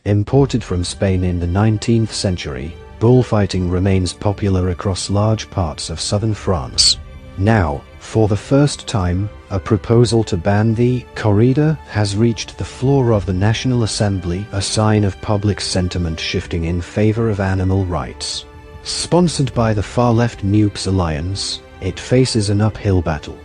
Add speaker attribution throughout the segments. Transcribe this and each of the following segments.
Speaker 1: Imported from Spain in the 19th century, bullfighting remains popular across large parts of southern France. Now, for the first time, a proposal to ban the corrida has reached the floor of the National Assembly, a sign of public sentiment shifting in favor of animal rights. Sponsored by the far-left NUPES alliance, it faces an uphill battle.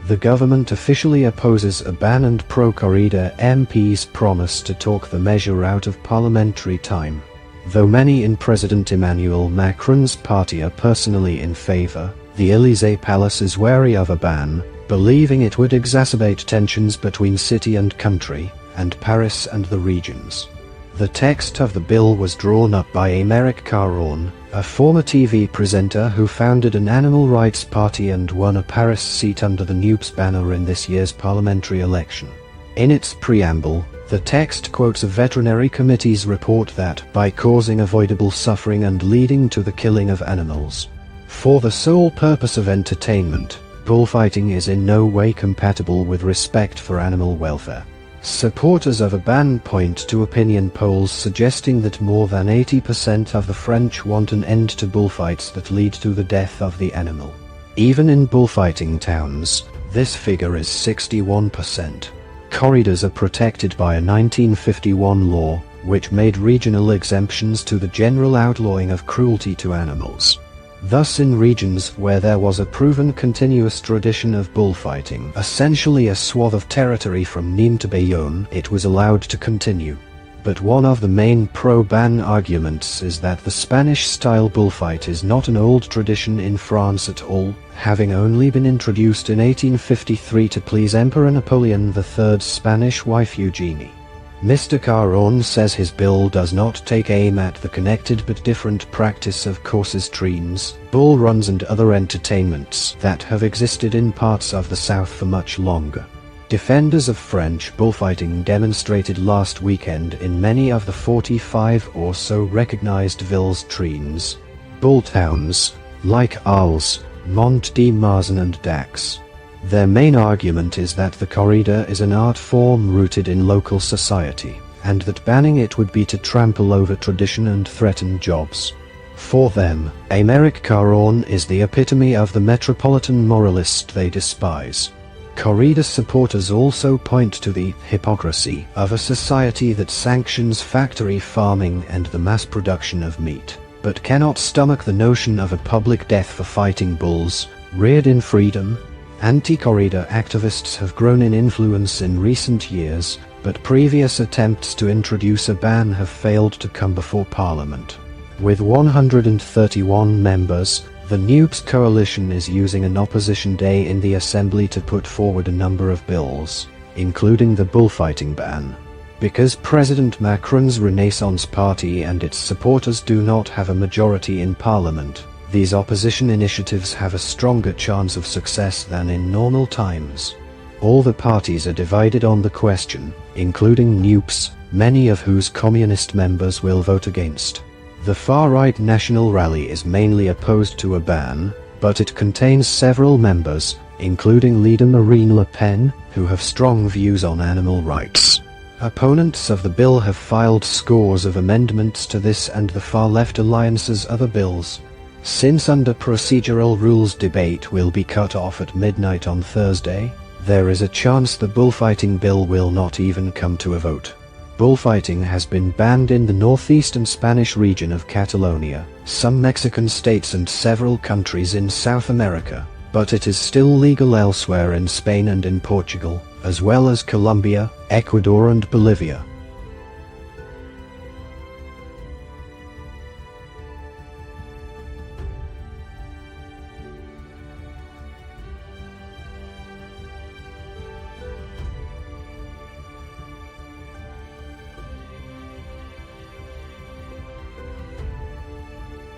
Speaker 1: The government officially opposes a ban and pro-corrida MPs promise to talk the measure out of parliamentary time. Though many in President Emmanuel Macron's party are personally in favor, the Élysée Palace is wary of a ban, believing it would exacerbate tensions between city and country, and Paris and the regions. The text of the bill was drawn up by Aymeric Caron, a former TV presenter who founded an animal rights party and won a Paris seat under the NUPES banner in this year's parliamentary election. In its preamble, the text quotes a veterinary committee's report that, by causing avoidable suffering and leading to the killing of animals, for the sole purpose of entertainment, bullfighting is in no way compatible with respect for animal welfare. Supporters of a ban point to opinion polls suggesting that more than 80% of the French want an end to bullfights that lead to the death of the animal. Even in bullfighting towns, this figure is 61%. Corridas are protected by a 1951 law, which made regional exemptions to the general outlawing of cruelty to animals. Thus, in regions where there was a proven continuous tradition of bullfighting, essentially a swath of territory from Nîmes to Bayonne, it was allowed to continue. But one of the main pro-ban arguments is that the Spanish-style bullfight is not an old tradition in France at all, having only been introduced in 1853 to please Emperor Napoleon III's Spanish wife Eugenie. Mr. Caron says his bill does not take aim at the connected but different practice of courses, trains, bull runs and other entertainments that have existed in parts of the South for much longer. Defenders of French bullfighting demonstrated last weekend in many of the 45 or so recognized villes trains, bull towns, like Arles, Mont-de-Marsan and Dax. Their main argument is that the corrida is an art form rooted in local society, and that banning it would be to trample over tradition and threaten jobs. For them, Aymeric Caron is the epitome of the metropolitan moralist they despise. Corrida supporters also point to the hypocrisy of a society that sanctions factory farming and the mass production of meat, but cannot stomach the notion of a public death for fighting bulls, reared in freedom. Anti-corrida activists have grown in influence in recent years, but previous attempts to introduce a ban have failed to come before Parliament. With 131 members, the NUPES coalition is using an opposition day in the Assembly to put forward a number of bills, including the bullfighting ban. Because President Macron's Renaissance Party and its supporters do not have a majority in Parliament, these opposition initiatives have a stronger chance of success than in normal times. All the parties are divided on the question, including NUPES, many of whose communist members will vote against. The far-right National Rally is mainly opposed to a ban, but it contains several members, including leader Marine Le Pen, who have strong views on animal rights. Opponents of the bill have filed scores of amendments to this and the far-left alliance's other bills. Since under procedural rules debate will be cut off at midnight on Thursday, there is a chance the bullfighting bill will not even come to a vote. Bullfighting has been banned in the northeastern Spanish region of Catalonia, some Mexican states and several countries in South America, but it is still legal elsewhere in Spain and in Portugal, as well as Colombia, Ecuador and Bolivia.